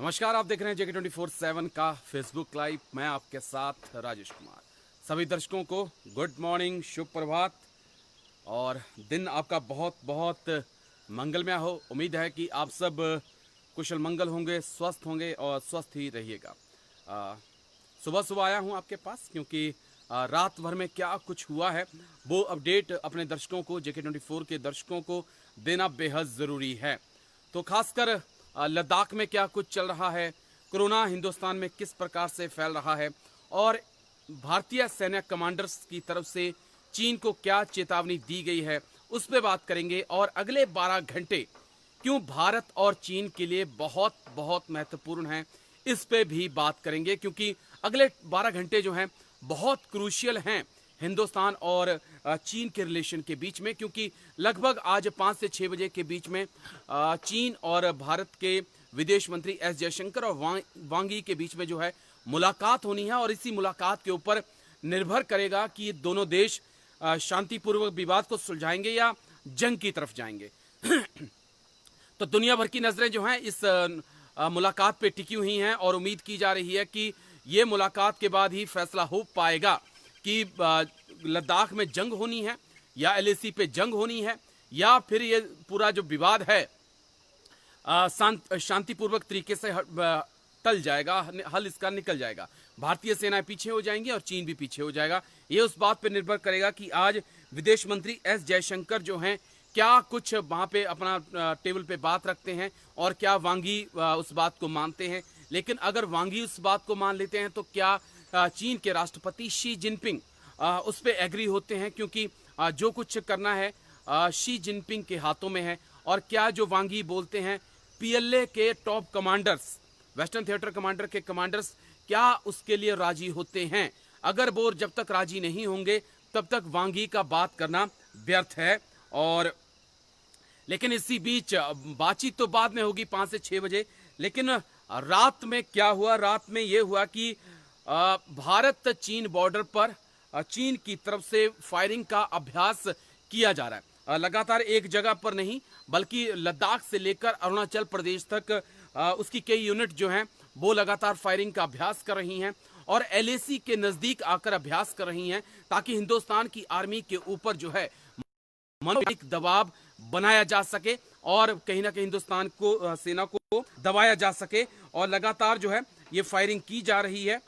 नमस्कार, आप देख रहे हैं जेके 24/7 का फेसबुक लाइव। मैं आपके साथ राजेश कुमार। सभी दर्शकों को गुड मॉर्निंग, शुभ प्रभात और दिन आपका बहुत बहुत मंगलमय हो। उम्मीद है कि आप सब कुशल मंगल होंगे, स्वस्थ होंगे और स्वस्थ ही रहिएगा। सुबह सुबह आया हूं आपके पास क्योंकि रात भर में क्या कुछ हुआ है वो अपडेट अपने दर्शकों को, जेके 24 के दर्शकों को देना बेहद ज़रूरी है। तो खासकर लद्दाख में क्या कुछ चल रहा है, कोरोना हिंदुस्तान में किस प्रकार से फैल रहा है और भारतीय सैन्य कमांडर्स की तरफ से चीन को क्या चेतावनी दी गई है, उस पर बात करेंगे। और अगले 12 घंटे क्यों भारत और चीन के लिए बहुत बहुत महत्वपूर्ण हैं, इस पे भी बात करेंगे क्योंकि अगले 12 घंटे जो हैं बहुत क्रूशियल हैं हिंदुस्तान और चीन के रिलेशन के बीच में, क्योंकि लगभग आज 5 से 6 बजे के बीच में चीन और भारत के विदेश मंत्री एस जयशंकर और वांग यी के बीच में जो है मुलाकात होनी है। और इसी मुलाकात के ऊपर निर्भर करेगा कि ये दोनों देश शांतिपूर्वक विवाद को सुलझाएंगे या जंग की तरफ जाएंगे। तो दुनिया भर की नजरें जो हैं इस मुलाकात पे टिकी हुई हैं और उम्मीद की जा रही है कि ये मुलाकात के बाद ही फैसला हो पाएगा कि लद्दाख में जंग होनी है या एलएसी पे जंग होनी है या फिर ये पूरा जो विवाद है शांतिपूर्वक तरीके से टल जाएगा, हल इसका निकल जाएगा। भारतीय सेनाएं पीछे हो जाएंगी और चीन भी पीछे हो जाएगा। ये उस बात पर निर्भर करेगा कि आज विदेश मंत्री एस जयशंकर जो हैं क्या कुछ वहां पे अपना टेबल पे बात रखते हैं और क्या वांग यी उस बात को मानते हैं। लेकिन अगर वांग यी उस बात को मान लेते हैं तो क्या चीन के राष्ट्रपति शी जिनपिंग उस पर एग्री होते हैं, क्योंकि जो कुछ करना है शी जिनपिंग के हाथों में है। और क्या जो वांग यी बोलते हैं पीएलए के top commanders, western theatre commander के कमांडर्स क्या उसके लिए राजी होते हैं। अगर वो जब तक राजी नहीं होंगे तब तक वांग यी का बात करना व्यर्थ है। और लेकिन इसी बीच बातचीत तो बाद में होगी 5 से 6 बजे। लेकिन रात में क्या हुआ, रात में यह हुआ कि भारत चीन बॉर्डर पर चीन की तरफ से फायरिंग का अभ्यास किया जा रहा है। लगातार एक जगह पर नहीं बल्कि लद्दाख से लेकर अरुणाचल प्रदेश तक उसकी कई यूनिट जो हैं वो लगातार फायरिंग का अभ्यास कर रही हैं और एलएसी के नजदीक आकर अभ्यास कर रही हैं ताकि हिंदुस्तान की आर्मी के ऊपर जो है मनोवैज्ञानिक दबाव बनाया जा सके और कहीं ना कहीं हिंदुस्तान को सेना को दबाया जा सके। और लगातार जो है ये फायरिंग की जा रही है।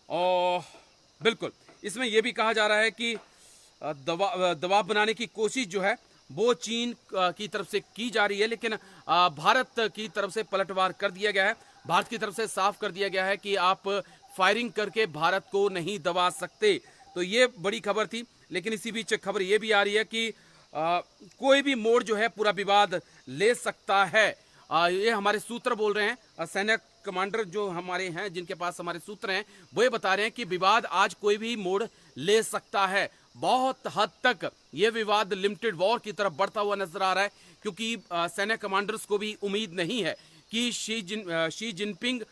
और बिल्कुल इसमें यह भी कहा जा रहा है कि दबाव बनाने की कोशिश जो है वो चीन की तरफ से की जा रही है, लेकिन भारत की तरफ से पलटवार कर दिया गया है। भारत की तरफ से साफ कर दिया गया है कि आप फायरिंग करके भारत को नहीं दबा सकते। तो ये बड़ी खबर थी। लेकिन इसी बीच खबर ये भी आ रही है कि कोई भी मोड़ जो है पूरा विवाद ले सकता है। ये हमारे सूत्र बोल रहे हैं, सैन्य कमांडर जो हमारे हैं जिनके पास हमारे सूत्र हैं वो ये बता रहे हैं कि विवाद आज कोई भी मोड़ ले सकता है। बहुत हद तक ये विवाद लिमिटेड वॉर की तरफ बढ़ता हुआ नजर आ रहा है, क्योंकि सैन्य कमांडर्स को भी उम्मीद नहीं है कि शी जिनपिंग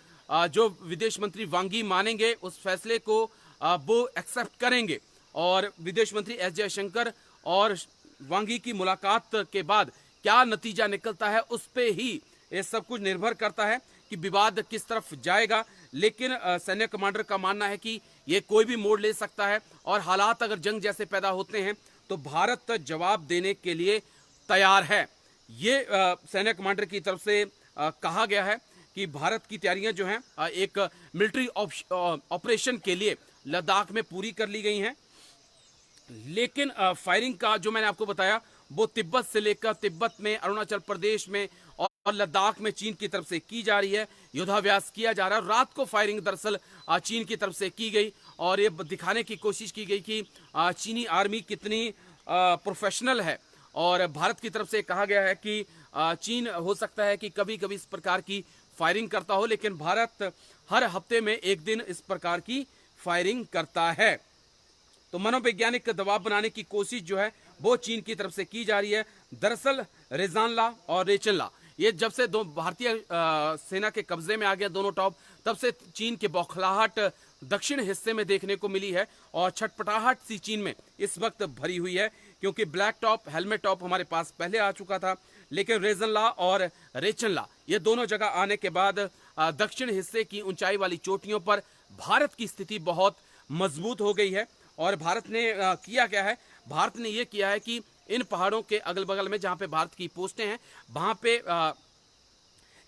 जो विदेश मंत्री वांग यी मानेंगे उस फैसले को वो एक्सेप्ट करेंगे। और विदेश मंत्री एस जयशंकर और वांग यी की मुलाकात के बाद क्या नतीजा निकलता है उस पे ही ये सब कुछ निर्भर करता है कि विवाद किस तरफ जाएगा। लेकिन सैन्य कमांडर का मानना है कि ये कोई भी मोड़ ले सकता है और हालात अगर जंग जैसे पैदा होते हैं तो भारत जवाब देने के लिए तैयार है। ये सैन्य कमांडर की तरफ से कहा गया है कि भारत की तैयारियां जो हैं एक मिलिट्री ऑपरेशन के लिए लद्दाख में पूरी कर ली गई हैं। लेकिन फायरिंग का जो मैंने आपको बताया वो तिब्बत से लेकर तिब्बत में, अरुणाचल प्रदेश में और लद्दाख में चीन की तरफ से की जा रही है। युद्धाभ्यास किया जा रहा है। रात को फायरिंग दरअसल चीन की तरफ से की गई और ये दिखाने की कोशिश की गई कि चीनी आर्मी कितनी प्रोफेशनल है। और भारत की तरफ से कहा गया है कि चीन हो सकता है कि कभी कभी इस प्रकार की फायरिंग करता हो, लेकिन भारत हर हफ्ते में एक दिन इस प्रकार की फायरिंग करता है। तो मनोवैज्ञानिक दबाव बनाने की कोशिश जो है वो चीन की तरफ से की जा रही है। दरअसल रेजानला और रेचनला ये जब से दो भारतीय सेना के कब्जे में आ गया दोनों टॉप, तब से चीन की बौखलाहट दक्षिण हिस्से में देखने को मिली है और छटपटाहट सी चीन में इस वक्त भरी हुई है, क्योंकि ब्लैक टॉप हेलमेट टॉप हमारे पास पहले आ चुका था, लेकिन रेजनला और रेचनला ये दोनों जगह आने के बाद दक्षिण हिस्से की ऊंचाई वाली चोटियों पर भारत की स्थिति बहुत मजबूत हो गई है। और भारत ने किया क्या है, भारत ने ये किया है कि इन पहाड़ों के अगल बगल में जहां पे भारत की पोस्टें हैं वहां पे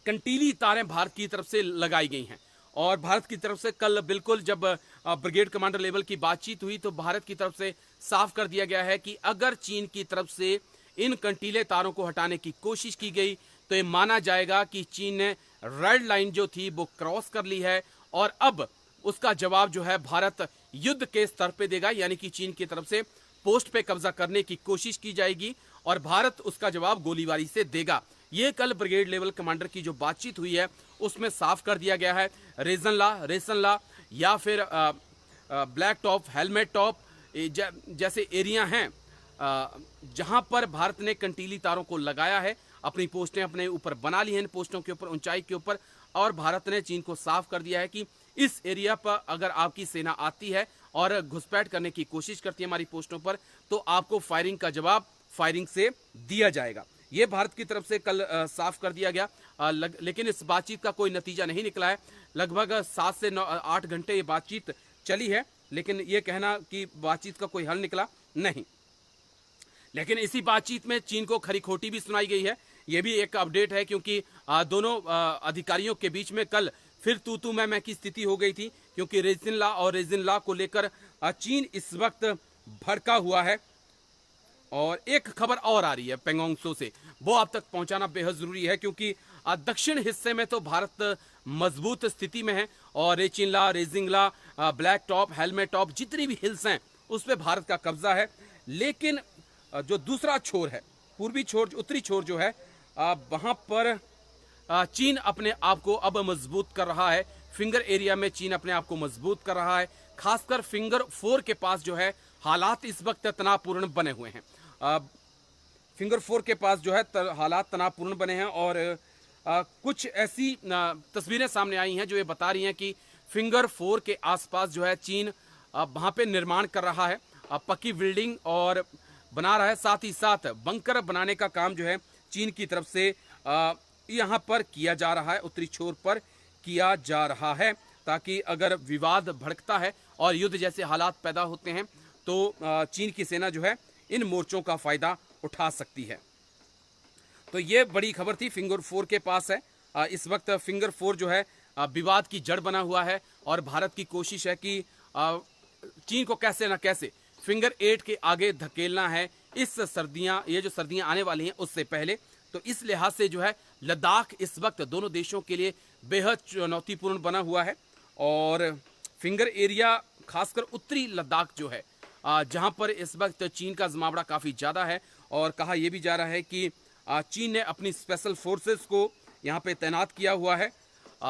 कंटीली तारें भारत की तरफ से लगाई गई हैं। और भारत की तरफ से कल बिल्कुल जब ब्रिगेड कमांडर लेवल की बातचीत हुई तो भारत की तरफ से साफ कर दिया गया है कि अगर चीन की तरफ से इन कंटीले तारों को हटाने की कोशिश की गई तो ये माना जाएगा कि चीन ने रेड लाइन जो थी वो क्रॉस कर ली है और अब उसका जवाब जो है भारत युद्ध के स्तर पे देगा, यानी कि चीन की तरफ से पोस्ट पे कब्जा करने की कोशिश की जाएगी और भारत उसका जवाब गोलीबारी से देगा। ये कल ब्रिगेड लेवल कमांडर की जो बातचीत हुई है उसमें साफ कर दिया गया है। रेसनला या फिर ब्लैक टॉप, हेलमेट टॉप जैसे एरिया हैं जहां पर भारत ने कंटीली तारों को लगाया है, अपनी पोस्टें अपने ऊपर बना ली हैं, इन पोस्टों के ऊपर ऊंचाई के ऊपर। और भारत ने चीन को साफ कर दिया है कि इस एरिया पर अगर आपकी सेना आती है और घुसपैठ करने की कोशिश करती है हमारी पोस्टों पर तो आपको फायरिंग का जवाब फायरिंग से दिया जाएगा। ये भारत की तरफ से कल साफ कर दिया गया। लेकिन इस बातचीत का कोई नतीजा नहीं निकला है। लगभग 7 से 8 घंटे ये बातचीत चली है, लेकिन ये कहना कि बातचीत का कोई हल निकला नहीं। लेकिन इसी बातचीत में चीन को खरी खोटी भी सुनाई गई है। ये भी एक अपडेट है क्योंकि दोनों अधिकारियों के बीच में कल फिर तू मैं की स्थिति हो गई थी, क्योंकि रेजिनला को लेकर चीन इस वक्त भड़का हुआ है। और एक खबर और आ रही है पेंगोंग त्सो से, वो आप तक पहुंचाना बेहद जरूरी है क्योंकि दक्षिण हिस्से में तो भारत मजबूत स्थिति में है और रेजिंगला, ब्लैक टॉप, हेलमेट टॉप जितनी भी हिल्स हैं उस पर भारत का कब्जा है। लेकिन जो दूसरा छोर है, पूर्वी छोर, उत्तरी छोर जो है, वहां पर चीन अपने आप को अब मजबूत कर रहा है। फिंगर एरिया में चीन अपने आप को मजबूत कर रहा है। खासकर फिंगर 4 के पास जो है हालात इस वक्त तनावपूर्ण बने हुए हैं। फिंगर 4 के पास जो है हालात तनावपूर्ण बने हैं और कुछ ऐसी तस्वीरें सामने आई हैं जो ये बता रही हैं कि फिंगर 4 के आसपास जो है चीन वहां पे निर्माण कर रहा है, पक्की बिल्डिंग और बना रहा है। साथ ही साथ बंकर बनाने का काम जो है चीन की तरफ से यहाँ पर किया जा रहा है, उत्तरी छोर पर किया जा रहा है, ताकि अगर विवाद भड़कता है और युद्ध जैसे हालात पैदा होते हैं तो चीन की सेना जो है इन मोर्चों का फायदा उठा सकती है। तो ये बड़ी खबर थी, फिंगर 4 के पास है। इस वक्त फिंगर 4 जो है विवाद की जड़ बना हुआ है और भारत की कोशिश है कि चीन को कैसे न कैसे फिंगर 8 के आगे धकेलना है ये जो सर्दियां आने वाली हैं उससे पहले। तो इस लिहाज से जो है लद्दाख इस वक्त दोनों देशों के लिए बेहद चुनौतीपूर्ण बना हुआ है और फिंगर एरिया खासकर उत्तरी लद्दाख जो है जहां पर इस वक्त चीन का जमावड़ा काफ़ी ज़्यादा है और कहा यह भी जा रहा है कि चीन ने अपनी स्पेशल फोर्सेस को यहां पे तैनात किया हुआ है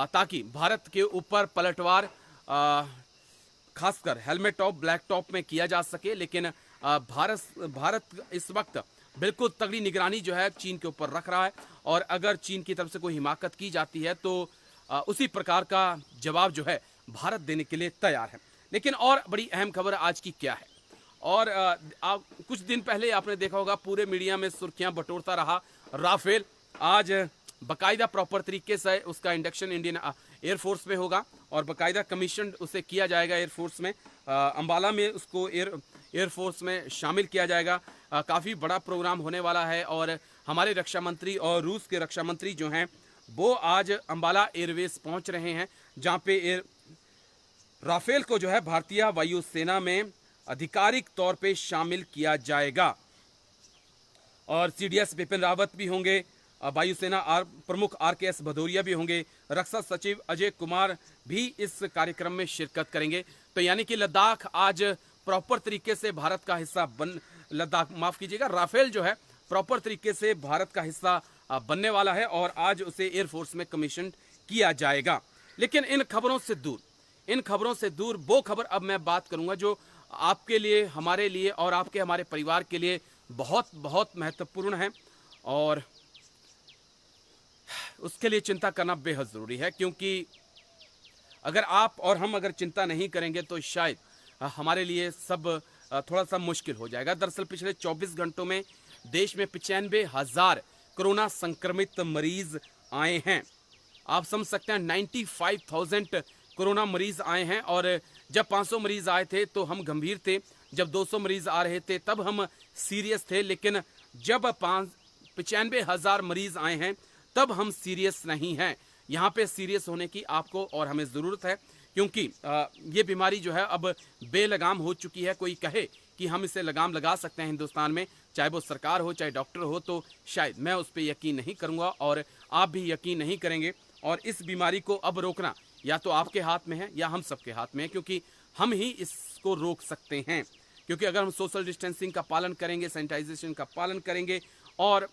ताकि भारत के ऊपर पलटवार खासकर हेलमेट टॉप, ब्लैक टॉप में किया जा सके। लेकिन भारत इस वक्त बिल्कुल तगड़ी निगरानी जो है चीन के ऊपर रख रहा है और अगर चीन की तरफ से कोई हिमाकत की जाती है तो उसी प्रकार का जवाब जो है भारत देने के लिए तैयार है। लेकिन और बड़ी अहम खबर आज की क्या है, और कुछ दिन पहले आपने देखा होगा पूरे मीडिया में सुर्खियां बटोरता रहा राफेल। आज बाकायदा प्रॉपर तरीके से उसका इंडक्शन इंडियन एयरफोर्स में होगा और बाकायदा कमीशन उसे किया जाएगा एयरफोर्स में, अंबाला में उसको एयरफोर्स में शामिल किया जाएगा। काफ़ी बड़ा प्रोग्राम होने वाला है और हमारे रक्षा मंत्री और रूस के रक्षा मंत्री जो हैं वो आज अंबाला एयरवेस पहुंच रहे हैं, जहां पे राफेल को जो है भारतीय वायुसेना में आधिकारिक तौर पे शामिल किया जाएगा। और सीडीएस बिपिन रावत भी होंगे, वायुसेना प्रमुख RKS भदौरिया भी होंगे, रक्षा सचिव अजय कुमार भी इस कार्यक्रम में शिरकत करेंगे। तो यानी कि लद्दाख आज प्रॉपर तरीके से भारत का हिस्सा राफेल जो है प्रॉपर तरीके से भारत का हिस्सा बनने वाला है और आज उसे एयरफोर्स में कमीशन किया जाएगा। लेकिन इन खबरों से दूर वो खबर अब मैं बात करूंगा जो आपके लिए, हमारे लिए और आपके हमारे परिवार के लिए बहुत बहुत महत्वपूर्ण है और उसके लिए चिंता करना बेहद ज़रूरी है, क्योंकि अगर आप और हम अगर चिंता नहीं करेंगे तो शायद हमारे लिए सब थोड़ा सा मुश्किल हो जाएगा। दरअसल पिछले 24 घंटों में देश में 95,000 कोरोना संक्रमित मरीज आए हैं। आप समझ सकते हैं 95,000 कोरोना मरीज आए हैं। और जब 500 मरीज आए थे तो हम गंभीर थे, जब 200 मरीज आ रहे थे तब हम सीरियस थे, लेकिन जब 95,000 मरीज आए हैं तब हम सीरियस नहीं हैं। यहाँ पे सीरियस होने की आपको और हमें ज़रूरत है, क्योंकि ये बीमारी जो है अब बेलगाम हो चुकी है। कोई कहे कि हम इसे लगाम लगा सकते हैं हिंदुस्तान में, चाहे वो सरकार हो चाहे डॉक्टर हो, तो शायद मैं उस पर यकीन नहीं करूँगा और आप भी यकीन नहीं करेंगे। और इस बीमारी को अब रोकना या तो आपके हाथ में है या हम सबके हाथ में है, क्योंकि हम ही इसको रोक सकते हैं। क्योंकि अगर हम सोशल डिस्टेंसिंग का पालन करेंगे, सैनिटाइजेशन का पालन करेंगे और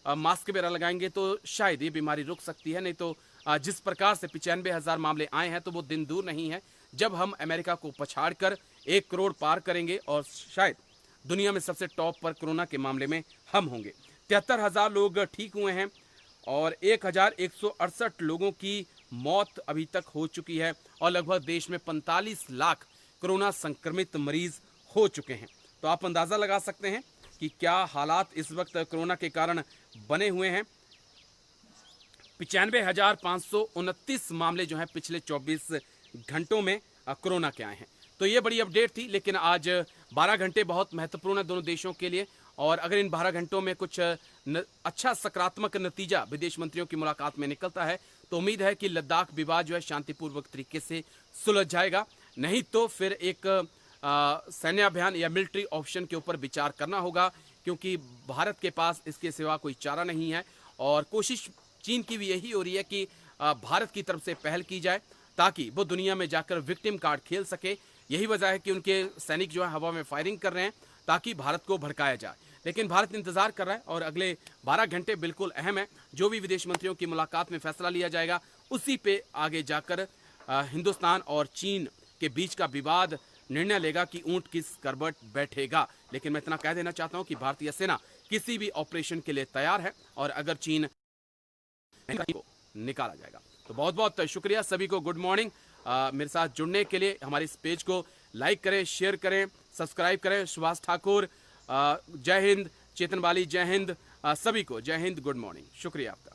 मास्क वगैरह लगाएंगे तो शायद ये बीमारी रुक सकती है। नहीं तो जिस प्रकार से 95,000 मामले आए हैं तो वो दिन दूर नहीं है जब हम अमेरिका को पछाड़ कर 1 करोड़ पार करेंगे और शायद दुनिया में सबसे टॉप पर कोरोना के मामले में हम होंगे। 73,000 लोग ठीक हुए हैं और 1,168 लोगों की मौत अभी तक हो चुकी है और लगभग देश में 45 लाख कोरोना संक्रमित मरीज हो चुके हैं। तो आप अंदाज़ा लगा सकते हैं कि क्या हालात इस वक्त कोरोना के कारण बने हुए हैं। 95,529 मामले जो हैं पिछले 24 घंटों में कोरोना के आए हैं। तो ये बड़ी अपडेट थी, लेकिन आज 12 घंटे बहुत महत्वपूर्ण है दोनों देशों के लिए। और अगर इन 12 घंटों में कुछ अच्छा सकारात्मक नतीजा विदेश मंत्रियों की मुलाकात में निकलता है तो उम्मीद है कि लद्दाख विवाद जो है शांतिपूर्वक तरीके से सुलझ जाएगा। नहीं तो फिर एक सैन्य अभियान या मिलिट्री ऑप्शन के ऊपर विचार करना होगा, क्योंकि भारत के पास इसके सिवा कोई चारा नहीं है। और कोशिश चीन की भी यही हो रही है कि भारत की तरफ से पहल की जाए ताकि वो दुनिया में जाकर विक्टिम कार्ड खेल सके। यही वजह है कि उनके सैनिक जो है हवा में फायरिंग कर रहे हैं ताकि भारत को भड़काया जाए। लेकिन भारत इंतजार कर रहा है और अगले 12 घंटे बिल्कुल अहम है। जो भी विदेश मंत्रियों की मुलाकात में फैसला लिया जाएगा उसी पे आगे जाकर हिंदुस्तान और चीन के बीच का विवाद निर्णय लेगा कि ऊंट किस करवट बैठेगा। लेकिन मैं इतना कह देना चाहता हूं कि भारतीय सेना किसी भी ऑपरेशन के लिए तैयार है और अगर चीन को निकाला जाएगा। तो बहुत बहुत शुक्रिया सभी को, गुड मॉर्निंग। मेरे साथ जुड़ने के लिए हमारे इस पेज को लाइक करें, शेयर करें, सब्सक्राइब करें। सुभाष ठाकुर जय हिंद, चेतन बाली जय हिंद, सभी को जय हिंद, गुड मॉर्निंग, शुक्रिया आपका।